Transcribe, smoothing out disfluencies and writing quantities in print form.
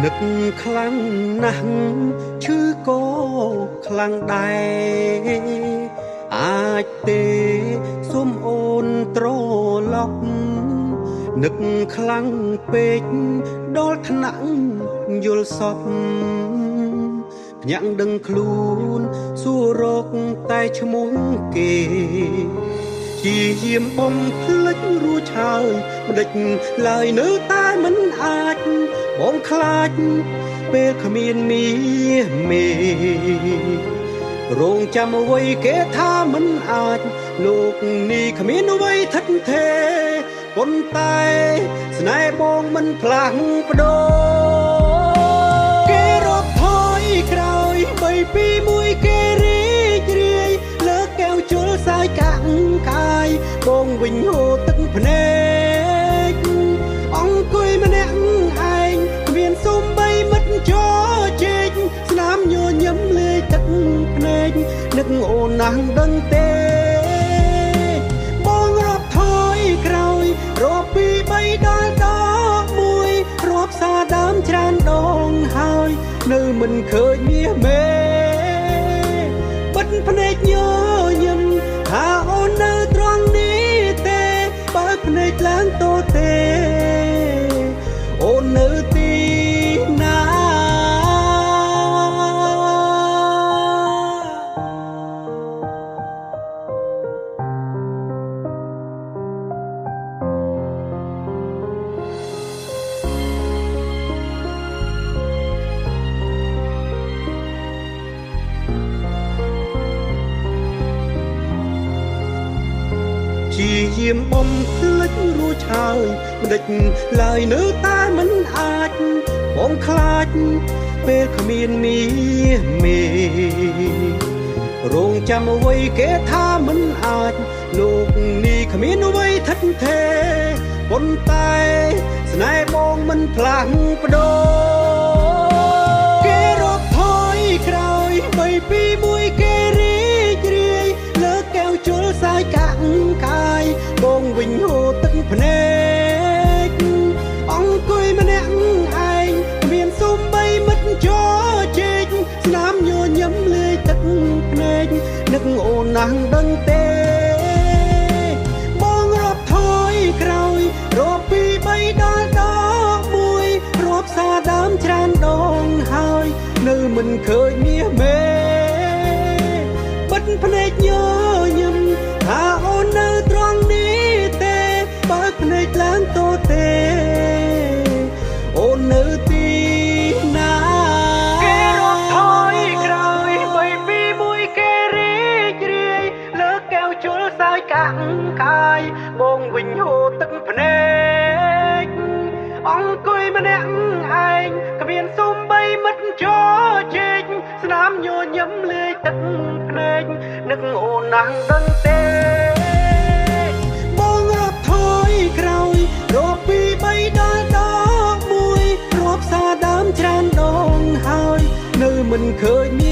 នឹកខ្លាំងណាស់ឈឺក៏ខ្លាំងដែរអាចទេសុំអូនត្រឡប់នឹកខ្លាំងពេកដល់ថ្នាក់យល់សពភ្ញាក់ដឹងខ្លួនសួររកតែឈ្មោះគេជាយាមបំភ្លេចរួចហើយម្ដេចឡើយនៅតែមិនអាចបងខ្លាចពេលគ្មានមាមេរងចាំអ្វីគេថាមិនអាចលោកនេះគ្មានអ្វីថិតថេរប៉ុន្តែស្នេហ៍បងមិនផ្លាស់ប្ដូរគេរកថយក្រោយបីពីមួយគេរីករាយលើកកែវជលសាយកាក់កាយបងវិញហូរទឹកភ្នែកអង្គុយម្នាក់ឯងគ្មានសុំបីមិត្តចោជែកស្នាមញញឹមលេងទឹកភ្នែកនឹកអូនណាស់ដឹងទេបងរាប់ថយក្រោយរាប់ពី3ដល់ដល់1រាប់សារដើមច្រើនដងហើយនៅមិនឃើញមាសមេបិទភ្នែកញញឹមថាអូននៅត្រង់នេះទេបើភ្នែកឡើងតទេអូននៅទីណាជាយាមបំភ្លេចរួចហើយម្ដេចឡើយនៅតែមិនអាចបងខ្លាចពេលគ្មានមាសមេរងចាំអ្វីគេថាមិនអាចលោកនេះគ្មានអ្វីថិតថេរប៉ុន្តែស្នេហ៍បងមិនផ្លាស់ប្ដូរគេរកថយក្រោយបីពីមួយគេរីករាយលើកកែវជលសាយកាក់កាយបងវិញហូរទឹកភ្នែកអង្គុយម្នាក់ឯងគ្មានសុំបីមិត្តចោជែកស្នាមញញឹមលេងទឹកភ្នែកនឹកអូនណាស់ដឹងទេបងរាប់ថយក្រោយរាប់ពី3ដល់ដល់1រាប់សារដើមច្រើនដងហើយនៅមិនឃើញមាសមេបិទភ្នែកញញឹមថាអូននៅត្រង់នេះទេបើភ្នែកឡើងតទេអូននៅទីណាគេរកថយក្រោយបីពីមួយគេរីករាយលើកកែវជលសាយកាក់កាយបងវិញហូរទឹកភ្នែកអង្គុយម្នាក់ឯងគ្មានសុំបីមិត្តចោជែកស្នាមញញឹមលេងទឹកភ្នែកនឹកអូនណាស់ដឹងទេបងរាប់ថយក្រោយរាប់ពី3ដល់ដល់1រាប់សារដើមច្រើនដងហើយនៅមិនឃើញ